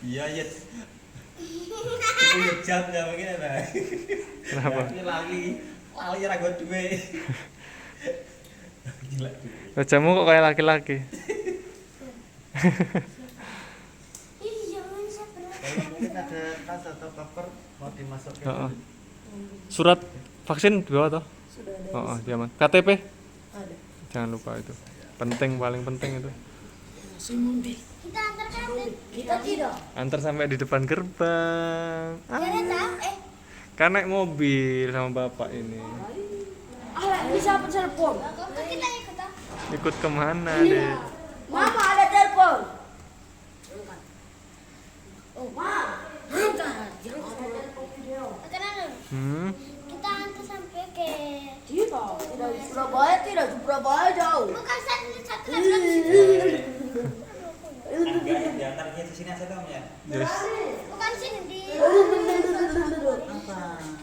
Iya iya. Itu ya jamnya begini nah. Kenapa? Ini lali ra gue duwe. Gila duwe. Wajahmu kok kayak laki-laki. Mungkin ada tas atau koper mau dimasukin. Heeh. Surat vaksin bawa toh? Sudah ada. Oh, diaman. KTP? Ada. Jangan lupa itu. Penting, paling penting itu. Kita antarkan kita tidak. Antar sampai di depan gerbang. Kereta Kan naik mobil sama bapak ini. Bisa telepon. kita ikut ah. Ikut kemana deh? Mama ada telepon. Oh, Ma. Angkat. Jangan ada telepon video. Sekarang kita antar sampai ke Tidak di Surabaya, tidak di Surabaya jauh. bukan satu lagi. Enggak yang diantar ke sini aja Tom ya. Yes. Bukan sini di Apa?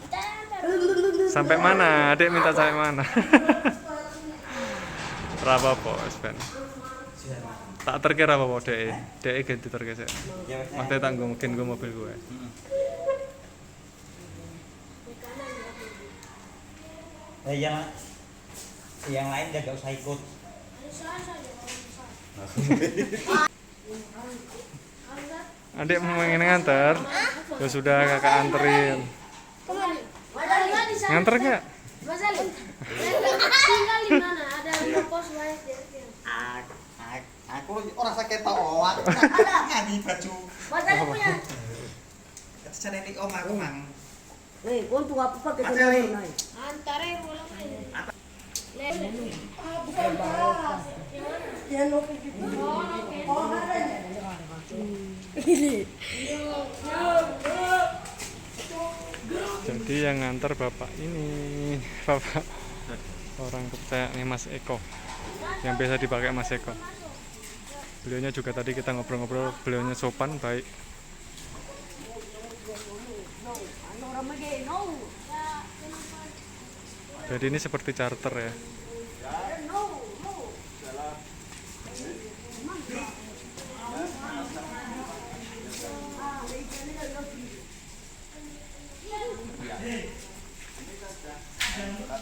kita antar. Sampai mana? Adik minta sampai mana? Rapopo, Sven. Tak terkira apa dek? Dek ganti terkira. Ya wes. Mas tanggung mungkin gue mobil gue. Yang lain dia gak usah ikut. Adik mau ingin nganter? Ya sudah kakak anterin. Nganter gak? Mas Ali. Tinggal di mana? Ada pos banyak di Aku orang sakit tau awak. Ngadi baju. Masa punya. Itu cara ini om aku mang. Untuk apa pakai telepon naik? Antara bola. Ya no gitu. Oh, ada. Ini. Jadi yang nganter bapak ini, bapak orang kepercayaannya Mas Eko, yang biasa dipakai Mas Eko. Beliaunya juga tadi kita ngobrol-ngobrol, beliaunya sopan, baik. Jadi ini seperti charter ya.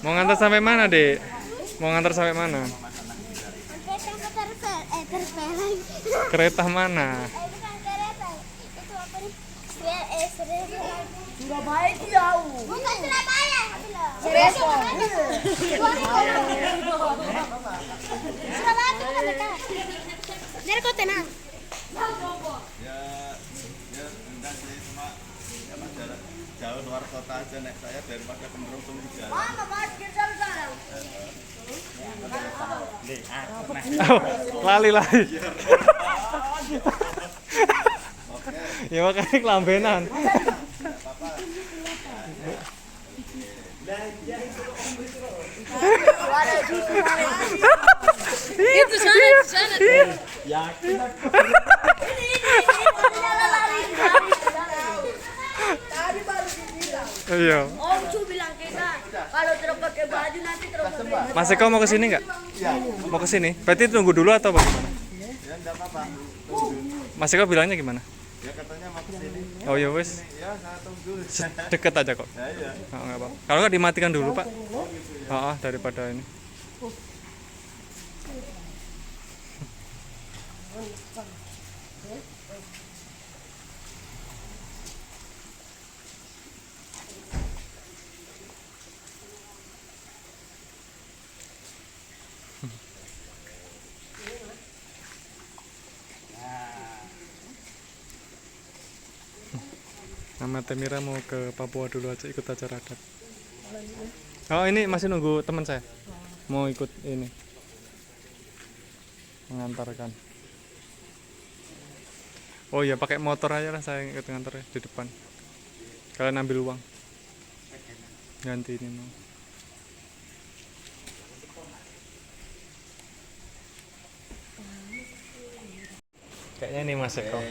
Mau ngantar sampai mana, Dek? Mau ngantar sampai mana? Terpeleng. Kereta mana? Bukan kereta. Itu apa nih? Surabaya itu jauh. Bukan Surabaya. Serepon. Surabaya itu kan dekat. Dari kota tenang. Ya enggak sih, cuma emang jarak jauh luar kota aja naik saya daripada kemerungsung di jalan. Mama parkir sana. Oh, lali. Ya makanya kelambenan. Itu sana. Yakin aku. Tadi baru dibilang. Iya. Om Cu bilang kita kalau terus pakai baju nanti terus pakai. Mas Eko mau ke sini nggak? Mau ke sini? Berarti tunggu dulu atau bagaimana? Ya enggak apa-apa. Mas Eko bilangnya gimana? Ya katanya mau ke sini. Oh ya wes, Ya saya tunggu. deket aja kok. Ya iya. Oh, nggak apa. Kalau nggak dimatikan dulu Pak. Oh, daripada ini. Nama Temira mau ke Papua dulu aja, ikut acara adat. Oh ini masih nunggu teman saya. Mau ikut ini. Mengantarkan. Oh iya pakai motor aja lah, saya ikut ngantar di depan. Kalian ambil uang. Ganti ini mau. Kayaknya nih Mas Eko.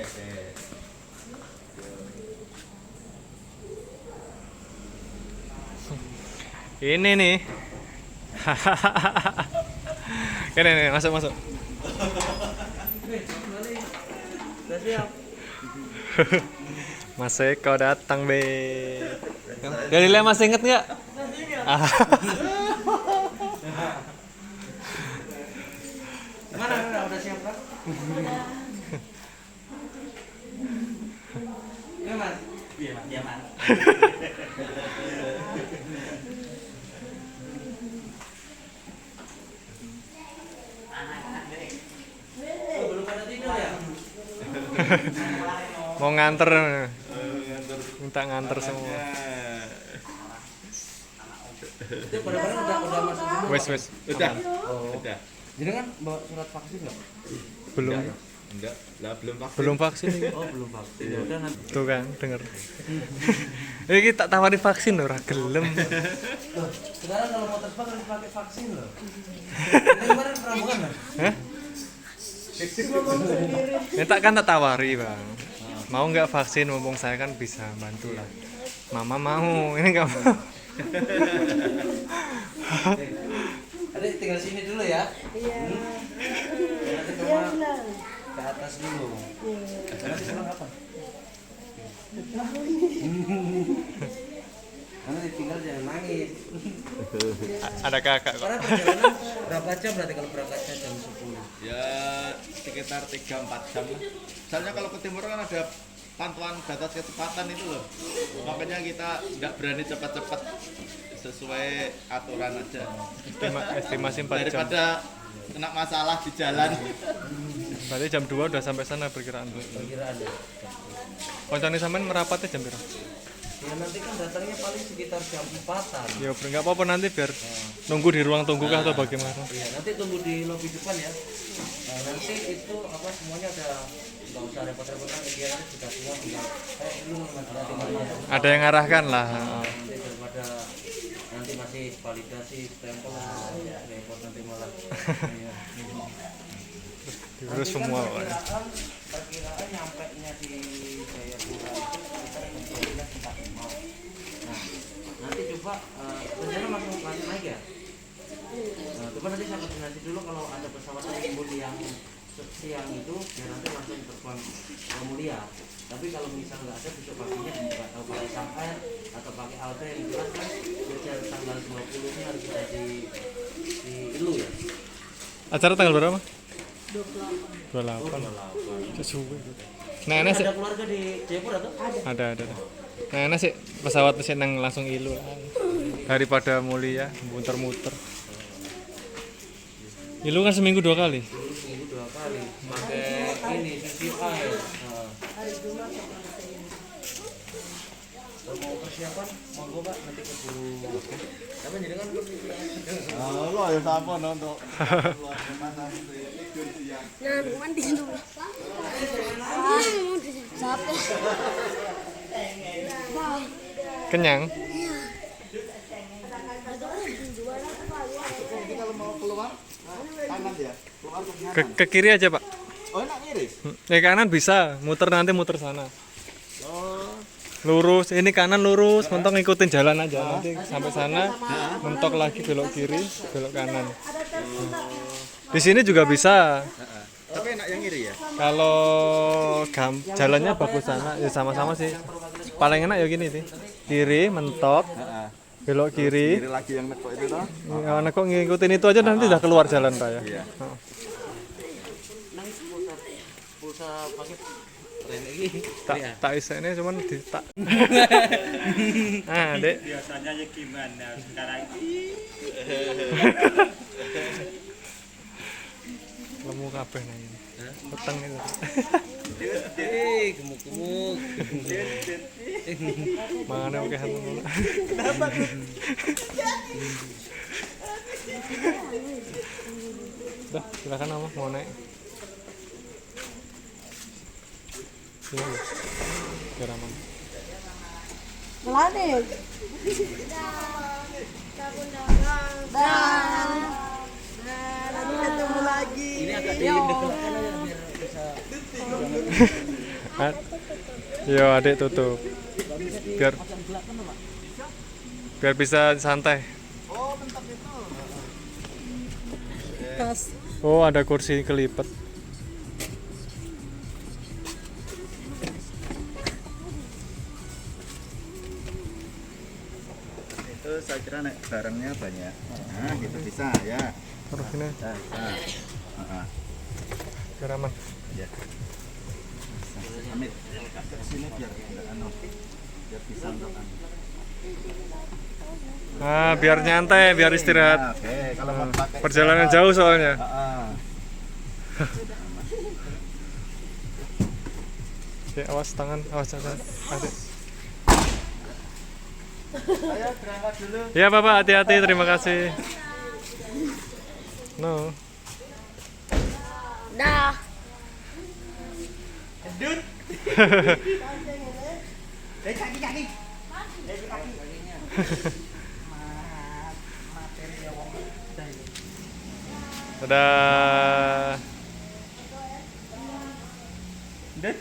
Ini nih. Ini nih, masuk. Udah siap. Mas Eko datang be. Dari Le masih inget nggak? Ah. Mana udah siap kan? Iya mas. Iya mas. Belum pada tidur ya? Mau nganter, minta nganter semua. Itu pada udah masuk semua. Wes. Udah. Udah. Jadi kan bawa surat vaksin nggak? Belum. Enggak. Lah belum vaksin. Belum vaksin ini. Oh belum vaksin. Ya udah nanti. Tuh kan, denger. Ini kita tawari vaksin ora gelem. Loh, sekarang kalau mau terbang harus pakai vaksin loh. Ini kemarin pernah bukan mas? Hah? Ya tak kan tak tawari, Bang. Mau nggak vaksin mumpung saya kan bisa bantu lah. Mama mau, ini nggak mau. Adik tinggal sini dulu ya. Iya. Nanti Iya mama benar. ke atas dulu. Nanti pulang kapan? Nanti tinggal jangan nangis. Ada kakak kok. Karena perjalanan berapa jam berarti kalau berangkatnya jam 10? Ya sekitar 3-4 jam lah. Soalnya kalau ke timur kan ada pantauan batas kecepatan itu loh. Makanya kita nggak berani cepat-cepat, sesuai aturan aja. Estimasi 4 jam. Daripada kena masalah di jalan. Berarti jam 2 udah sampai sana perkiraan. Perkiraan ya. Koncone sampean merapatnya jam berapa? Ya nanti kan datangnya paling sekitar jam 4-an. Ya nggak apa-apa nanti biar nunggu di ruang tunggu kah atau bagaimana? Iya, nanti tunggu di lobi depan ya. Nah, nanti itu apa semuanya ada, nggak usah repot-repot lagi, dia nanti sudah semua tinggal lu tinggal masuk. Ada yang ngarahkan lah. Nanti daripada nanti masih validasi stempel repot nanti malah. Iya. Diurus semua pokoknya. Perkiraan nyampe nya di Jayapura itu sekitar jam 12 mau. Nah, nanti coba rencana langsung naik ya. Nah, coba nanti saya koordinasi dulu kalau ada pesawat yang siang itu ya nanti langsung terbang ke Mulia. Tapi kalau misal nggak ada besok paginya nggak tahu pakai Shanghai atau pakai Alta yang jelas kan kerja tanggal 20 nya harus kita di Ilu ya. Acara tanggal berapa? 28. Sesuai. Nah, enak sih. Ada keluarga di Jayapura tuh? Ada. Nah, enak sih pesawat sih nang langsung ilu daripada Mulia muter-muter. Ilu kan seminggu 2 kali. Seminggu 2 kali pakai ini sushi air. Kalau mau persiapan monggo Pak nanti keburu tapi jadi kan Lo ya sama untuk Nah, mandi dulu. Capek. Kenyang. Jadi kalau mau keluar kanan ya, keluar ke kanan. Ke kiri aja, Pak. Oh enak kiri. Ya kanan bisa, nanti muter sana. Oh. Lurus, ini kanan lurus, mentok ngikutin jalan aja. Nanti sampai sana, mentok lagi belok kiri, belok kanan. Di sini juga bisa. Tapi enak yang kiri ya. Kalau jalannya bagus sana, ya sama-sama sih. Paling enak ya gini sih. Kiri mentok, belok kiri. Kiri lagi yang nekok itu toh. Ya, nekok ngikutin itu aja nanti udah keluar jalan raya. Iya. pulsa paket keren lagi. Tak bisa ini cuman di tak. Ah, Dek. Biasanya ya gimana sekarang Lemu kabeh nang ini. Peteng itu. Gemuk-gemuk. Mangane oke ngono. Dah, silakan Mama mau naik. Sini dulu. Biar aman. Melane. Nanti ketemu lagi. Ini agak dideketin aja biar bisa Yo, Adik tutup. Biar bisa santai. Oh, ada kursi kelipat. Terus saya kira naik barangnya banyak. Nah, gitu bisa ya. Terus ini Bisa. Heeh. biar aman. Ya. Amit. Ke sini biar enggak biar bisa untuk Biar nyantai, biar istirahat. Nah, oke, kalau mau pakai Perjalanan jauh soalnya. Heeh. Oke, awas tangan, awas tangan. Adik. Saya berangkat dulu. Ya Bapak, hati-hati, terima kasih. No. Dah. Gendut. Kaki. Dadah. Gendut.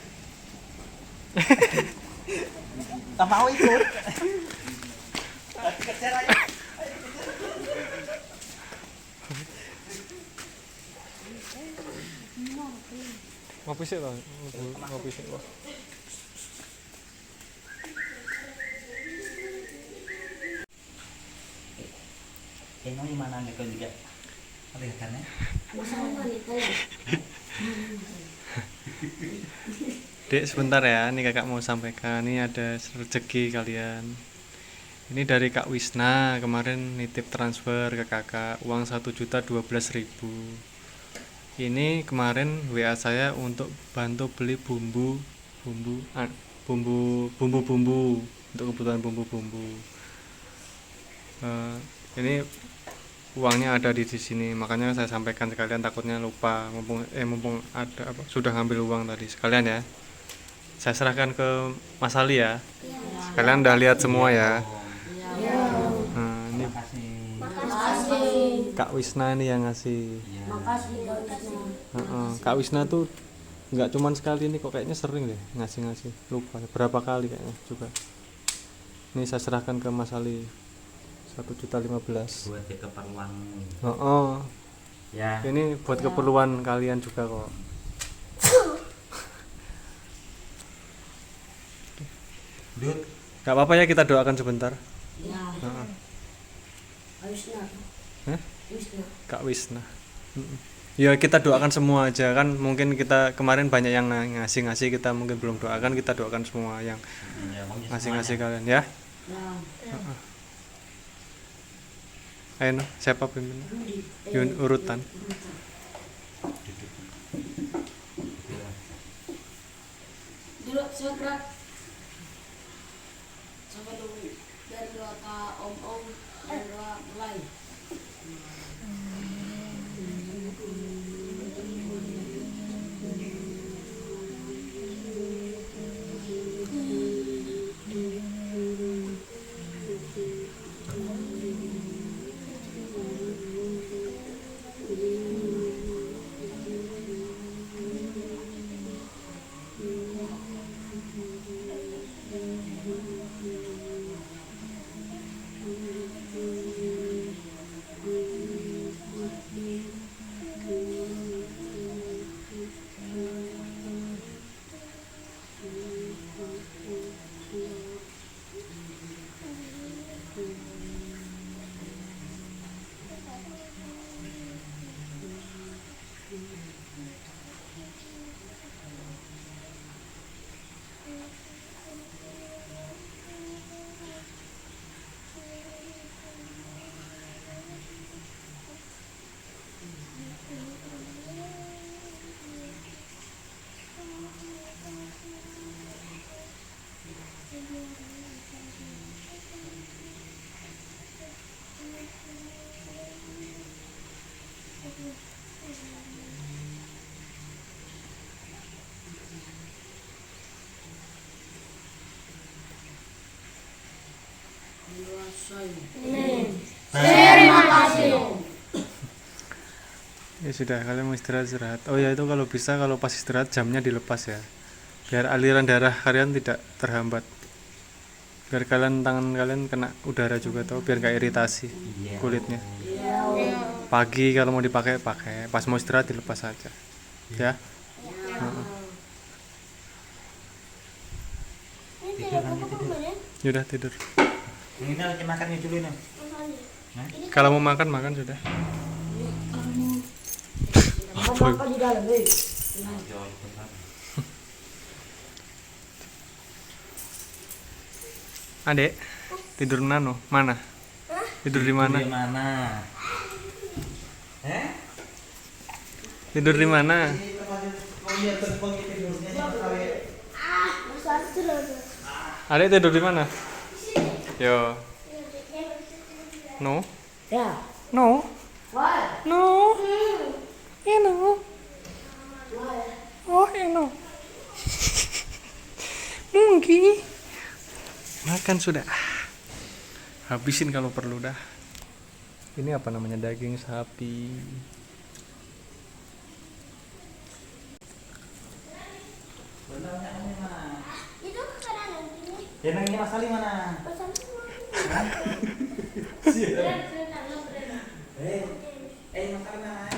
Tak mau ikut. Kejar aja. Ngopi sih toh, ngopi sih toh. Kayaknya gimana nih kau juga? Kelihatannya. Dek sebentar ya, ini kakak mau sampaikan, ini ada rezeki kalian. Ini dari Kak Wisna, kemarin nitip transfer ke kakak uang 1.012.000. Ini kemarin WA saya untuk bantu beli bumbu untuk kebutuhan bumbu. Ini uangnya ada di sini, makanya saya sampaikan sekalian, takutnya lupa, mumpung ada sudah ngambil uang tadi sekalian ya. Saya serahkan ke Mas Ali ya. Kalian udah lihat semua ya. Nah, ini Kak Wisna ini yang ngasih. Kak Wisna tuh nggak cuman sekali ini kok, kayaknya sering deh ngasih lupa berapa kali kayaknya juga. Ini saya serahkan ke Mas Ali 1.015.000 Buat keperluan. Ya. Ini buat keperluan kalian juga kok. Dut. Gak apa-apa ya, kita doakan sebentar. Ya. Wisna. Hah? Wisna. Kak Wisna. Ya kita doakan semua aja kan, mungkin kita kemarin banyak yang ngasih kita mungkin belum doakan, kita doakan semua yang ngasih kalian ya. Ayo no, siapa pimpin? Yun urutan. Dulu segera. Sampai dulu dari doa om dan doa lain. Terima kasih. Ya sudah, kalian mau istirahat. Oh ya, itu kalau bisa kalau pas istirahat jamnya dilepas ya, biar aliran darah kalian tidak terhambat, biar tangan kalian kena udara juga, tau, biar gak iritasi kulitnya. Pagi kalau mau dipakai pakai, pas mau istirahat dilepas saja ya. Ini tidur. Yaudah tidur. Ini lagi makan nih dulu nih. Kalau mau makan makan sudah. Makan di dalam, eh. Adek, tidur nano mana? Tidur di mana? Di mana? Tidur di mana? Adek tidur di mana? Yo. No. Ya. No. Wah. No. Ya no. Oh ya no. Mungkin. Makan sudah. Habisin kalau perlu dah. Ini apa namanya, daging sapi. Itu makanan ini. Ya nang ini Mas Ali mana? Pesan Makanan.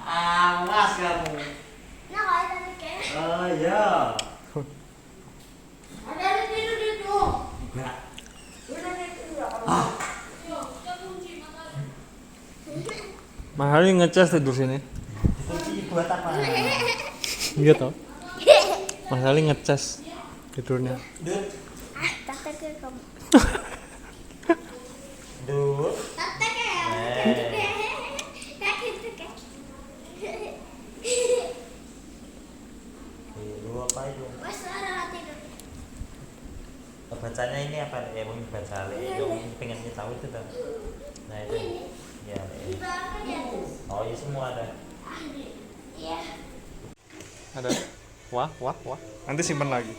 Awas kamu. nah kalau tadi kayak Oh iya. ada di tidur itu. Enggak. Mahal ngecas tidur sini. Kunci buat apa? Iya toh. Mas Ali ngecas tidurnya. Dut. Tante ke kamu. Dut. Tante ke. Gitu ke. Lu apa itu? Mas Lara tidur. Bacanya ini apa? Ya mau baca yang pengennya tahu itu tuh. Nah itu. Ya. Di bawah di atas. Oh iya semua ada. Iya. Ada. Wah. Nanti simpan lagi.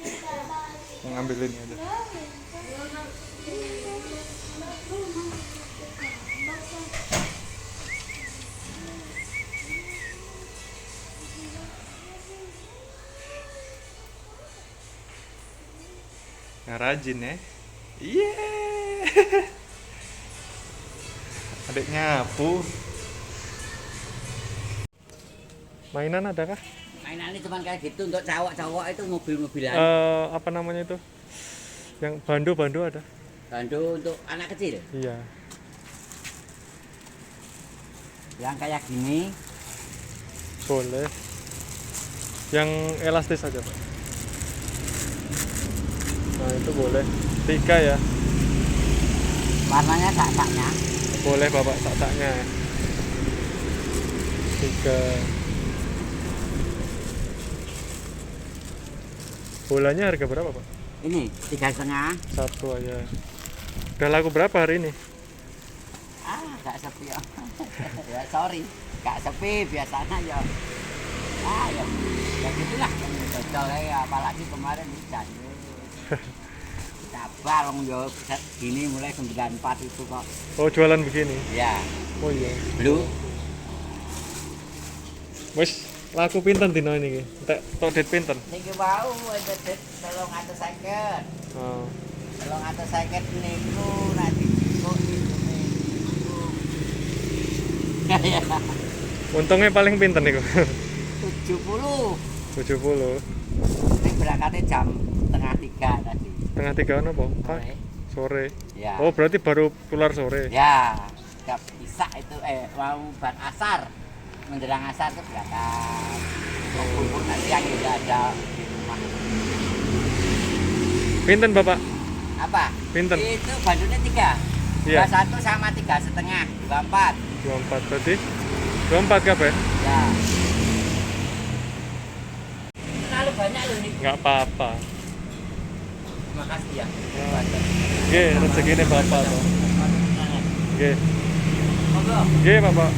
Ngambil ini aja. Yang rajin ya. Iya. Adek nyapu. Mainan ada kah? Mainannya cuma kayak gitu untuk cowok-cowok itu mobil-mobilan. Apa namanya itu? Yang bandu ada? Bantu untuk anak kecil. Iya. Yang kayak gini, Boleh. Yang elastis aja, Pak. Nah, itu boleh. 3 ya. warnanya sak-saknya. Boleh, Bapak, sak-saknya. 3. Bolanya harga berapa, Pak? Ini 3,5. 1 aja. Udah laku berapa hari ini? Gak sepi ya. Ya sorry, gak sepi biasanya ya. Ya, ya gitulah. Cocok ya, apalagi kemarin hujan. Sabar long yo gini mulai 94 itu kok. Oh, jualan begini. Ya, Oh iya. blue. Wes, laku pinten dino ini ki? Entek tok det pinten? Niki wau dedet 350. Oh. 350 niku nanti kok niku. Ya. Untungnya paling pinten niku? 70. 70. Ini berangkatnya jam 2:30 tadi. Setengah 3 apa? Sore. Sore. Ya. Oh, berarti baru pular sore. Ya, nggak bisa itu mau bar asar. Menjelang asar tuh berangkat. Kumpul nanti yang udah ada di rumah. Pinten, Bapak? Apa? Pinten? Itu bandunya 3. Iya. 21 sama 3,5, 24. 24 berarti 24 kabeh? Ya. Terlalu banyak loh nih. Enggak apa-apa. Terima kasih ya. Nggih, rezekine Bapak to. Nggih. Monggo. Nggih, Bapak.